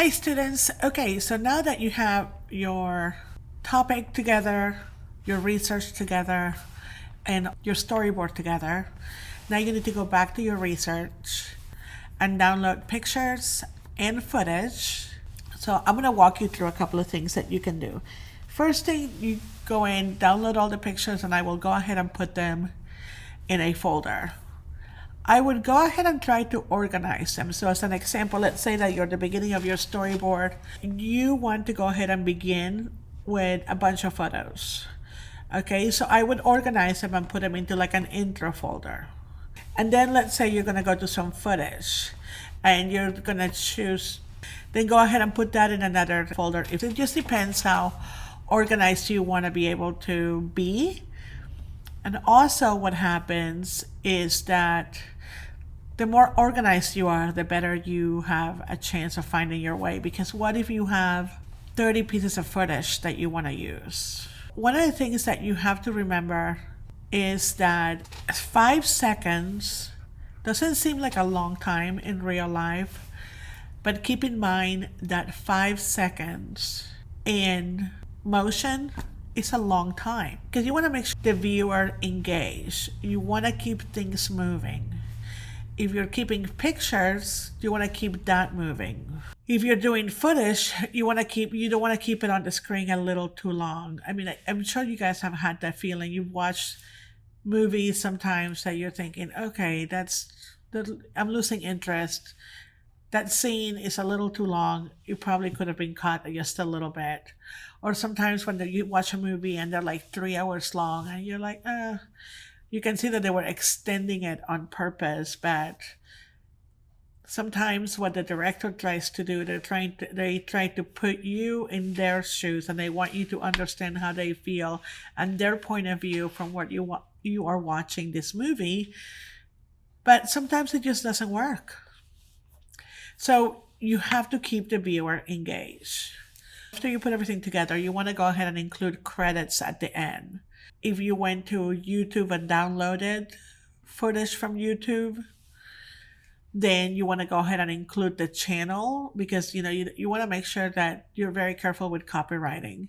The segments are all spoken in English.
Hi students. Okay, so now that you have your topic together, your research together, and your storyboard together, now you need to go back to your research and download pictures and footage. So I'm going to walk you through a couple of things that you can do. First thing, you go in, download all the pictures, and I will go ahead and put them in a folder. I would go ahead and try to organize them. So as an example, let's say that you're at the beginning of your storyboard. You want to go ahead and begin with a bunch of photos. Okay, so I would organize them and put them into like an intro folder. And then let's say you're gonna go to some footage and you're gonna choose, then go ahead and put that in another folder. It just depends how organized you wanna be able to be. And also what happens is that the more organized you are, the better you have a chance of finding your way. Because what if you have 30 pieces of footage that you want to use? One of the things that you have to remember is that 5 seconds doesn't seem like a long time in real life, but keep in mind that 5 seconds in motion is a long time because you want to make sure the viewer engaged. You want to keep things moving. If you're keeping pictures, you want to keep that moving. If you're doing footage, you don't want to keep it on the screen a little too long. I mean, I'm sure you guys have had that feeling. You've watched movies sometimes that you're thinking, okay, I'm losing interest. That scene is a little too long. You probably could have been cut just a little bit. Or sometimes when you watch a movie and they're like 3 hours long and you're like, you can see that they were extending it on purpose, but sometimes what the director tries to do, they try to put you in their shoes and they want you to understand how they feel and their point of view from what you are watching this movie. But sometimes it just doesn't work. So you have to keep the viewer engaged. After you put everything together, you want to go ahead and include credits at the end. If you went to YouTube and downloaded footage from YouTube, then you want to go ahead and include the channel because you want to make sure that you're very careful with copywriting.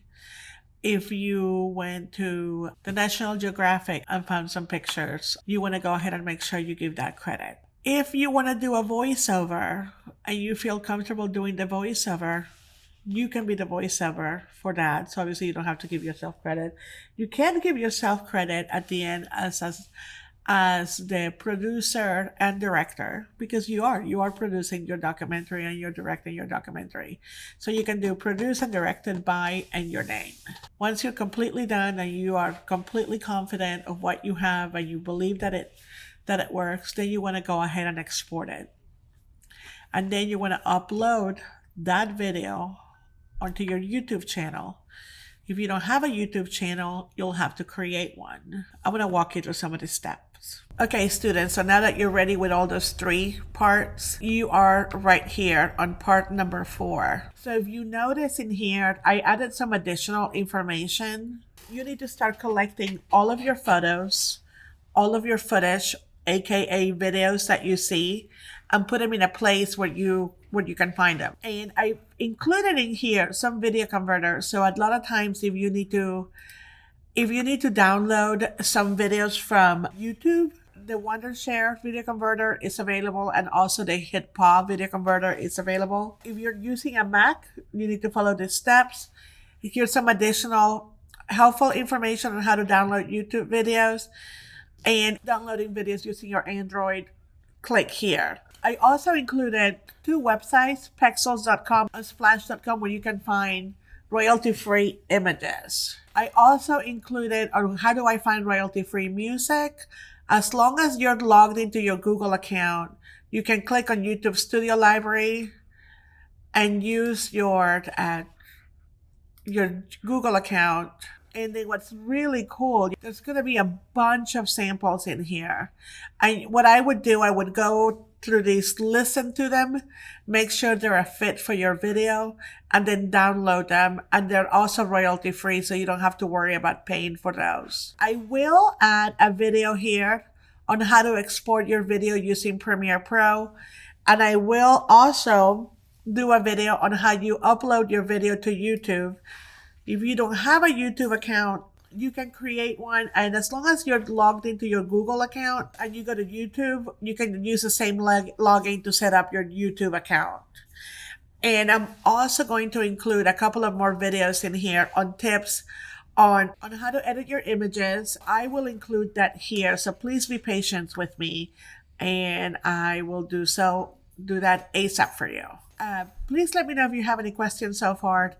If you went to the National Geographic and found some pictures, you want to go ahead and make sure you give that credit. If you want to do a voiceover and you feel comfortable doing the voiceover, you can be the voiceover for that. So obviously you don't have to give yourself credit. You can give yourself credit at the end as the producer and director because you are producing your documentary and you're directing your documentary. So you can do produced and directed by and your name. Once you're completely done and you are completely confident of what you have and you believe that it works, then you want to go ahead and export it. And then you want to upload that video onto your YouTube channel. If you don't have a YouTube channel, you'll have to create one. I'm going to walk you through some of the steps. Okay, students, so now that you're ready with all those 3 parts, you are right here on part number 4. So if you notice in here, I added some additional information. You need to start collecting all of your photos, all of your footage, aka videos that you see, and put them in a place where you can find them. And I included in here some video converters. So a lot of times if you need to download some videos from YouTube, the Wondershare video converter is available, and also the HitPaw video converter is available. If you're using a Mac, you need to follow the steps. Here's some additional helpful information on how to download YouTube videos and downloading videos using your Android. Click here. I also included 2 websites, pexels.com and splash.com, where you can find royalty-free images. I also included how do I find royalty-free music. As long as you're logged into your Google account, you can click on YouTube Studio Library and use your Google account. And then what's really cool, there's going to be a bunch of samples in here. And what I would do, I would go through these, listen to them, make sure they're a fit for your video, and then download them. And they're also royalty free, so you don't have to worry about paying for those. I will add a video here on how to export your video using Premiere Pro. And I will also do a video on how you upload your video to YouTube. If you don't have a YouTube account, you can create one, and as long as you're logged into your Google account and you go to YouTube, you can use the same login to set up your YouTube account. And I'm also going to include a couple of more videos in here on tips on how to edit your images. I will include that here, so please be patient with me, and I will do that ASAP for you. Please let me know if you have any questions so far.